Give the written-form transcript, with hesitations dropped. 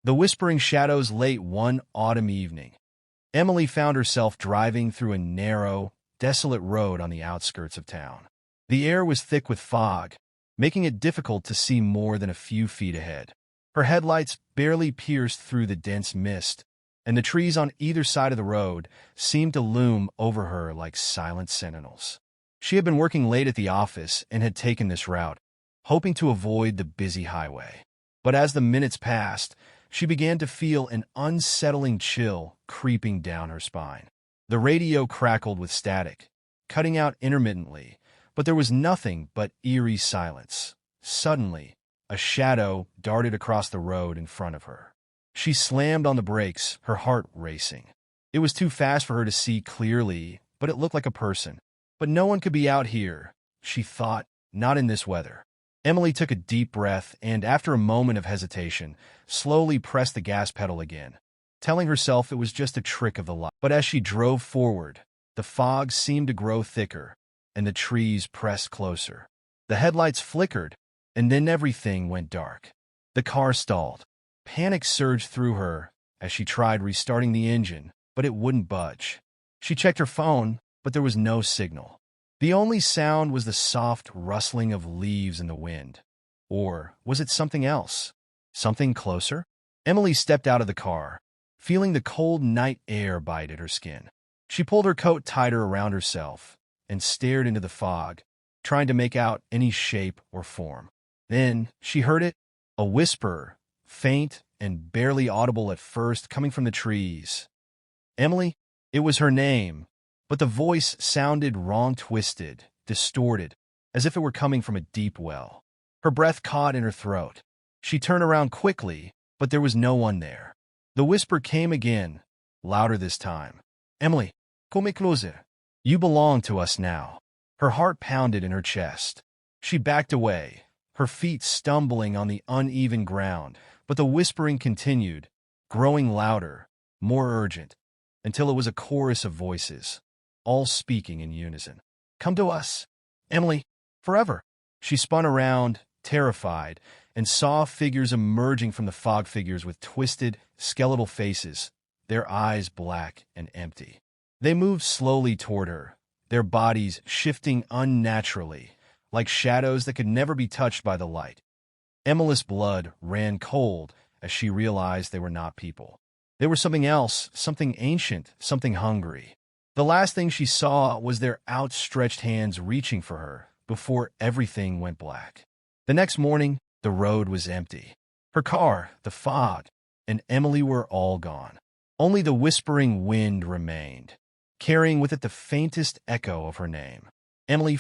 The whispering shadows late one autumn evening. Emily found herself driving through a narrow, desolate road on the outskirts of town. The air was thick with fog, making it difficult to see more than a few feet ahead. Her headlights barely pierced through the dense mist, and the trees on either side of the road seemed to loom over her like silent sentinels. She had been working late at the office and had taken this route, hoping to avoid the busy highway. But as the minutes passed, she began to feel an unsettling chill creeping down her spine. The radio crackled with static, cutting out intermittently, but there was nothing but eerie silence. Suddenly, a shadow darted across the road in front of her. She slammed on the brakes, her heart racing. It was too fast for her to see clearly, but it looked like a person. But no one could be out here, she thought, not in this weather. Emily took a deep breath and, after a moment of hesitation, slowly pressed the gas pedal again, telling herself it was just a trick of the light. But as she drove forward, the fog seemed to grow thicker, and the trees pressed closer. The headlights flickered, and then everything went dark. The car stalled. Panic surged through her as she tried restarting the engine, but it wouldn't budge. She checked her phone, but there was no signal. The only sound was the soft rustling of leaves in the wind. Or was it something else? Something closer? Emily stepped out of the car, feeling the cold night air bite at her skin. She pulled her coat tighter around herself and stared into the fog, trying to make out any shape or form. Then she heard it, a whisper, faint and barely audible at first, coming from the trees. Emily? It was her name, but the voice sounded wrong, twisted, distorted, as if it were coming from a deep well. Her breath caught in her throat. She turned around quickly, but there was no one there. The whisper came again, louder this time. Emily, come closer. You belong to us now. Her heart pounded in her chest. She backed away, her feet stumbling on the uneven ground, but the whispering continued, growing louder, more urgent, until it was a chorus of voices, all speaking in unison. Come to us, Emily, forever. She spun around, terrified, and saw figures emerging from the fog, figures with twisted, skeletal faces, their eyes black and empty. They moved slowly toward her, their bodies shifting unnaturally, like shadows that could never be touched by the light. Emily's blood ran cold as she realized they were not people. They were something else, something ancient, something hungry. The last thing she saw was their outstretched hands reaching for her before everything went black. The next morning, the road was empty. Her car, the fog, and Emily were all gone. Only the whispering wind remained, carrying with it the faintest echo of her name. Emily